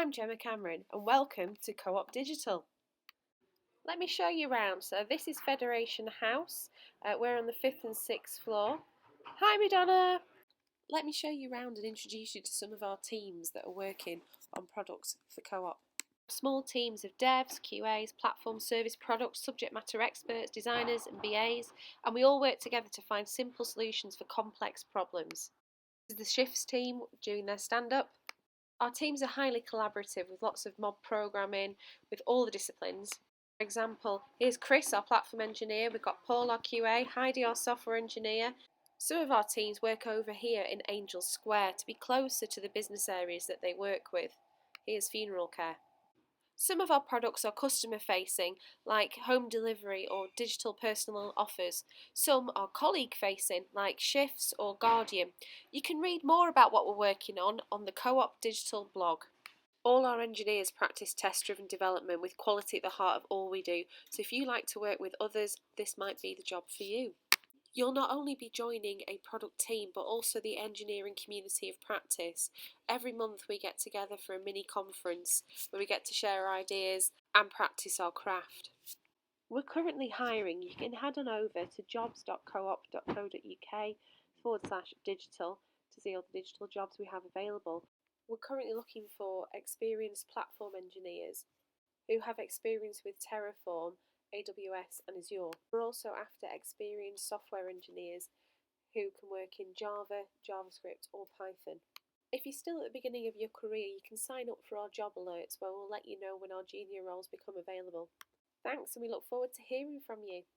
I'm Gemma Cameron and welcome to Co-op Digital. Let me show you around. So this is Federation House. We're on the 5th and 6th floor. Hi Madonna! Let me show you around and introduce you to some of our teams that are working on products for Co-op. Small teams of devs, QAs, platform service products, subject matter experts, designers and BAs, and we all work together to find simple solutions for complex problems. This is the Shifts team doing their stand-up. Our teams are highly collaborative with lots of mob programming with all the disciplines. For example, here's Chris, our platform engineer, we've got Paul, our QA, Heidi, our software engineer. Some of our teams work over here in Angel Square to be closer to the business areas that they work with. Here's funeral care. Some of our products are customer facing, like home delivery or digital personal offers. Some are colleague facing, like Shifts or Guardian. You can read more about what we're working on the Co-op Digital blog. All our engineers practice test-driven development with quality at the heart of all we do, so if you like to work with others, this might be the job for you. You'll not only be joining a product team, but also the engineering community of practice. Every month we get together for a mini conference where we get to share our ideas and practice our craft. We're currently hiring. You can head on over to jobs.coop.co.uk/digital to see all the digital jobs we have available. We're currently looking for experienced platform engineers who have experience with Terraform, AWS and Azure. We're also after experienced software engineers who can work in Java, JavaScript or Python. If you're still at the beginning of your career, you can sign up for our job alerts where we'll let you know when our junior roles become available. Thanks, and we look forward to hearing from you.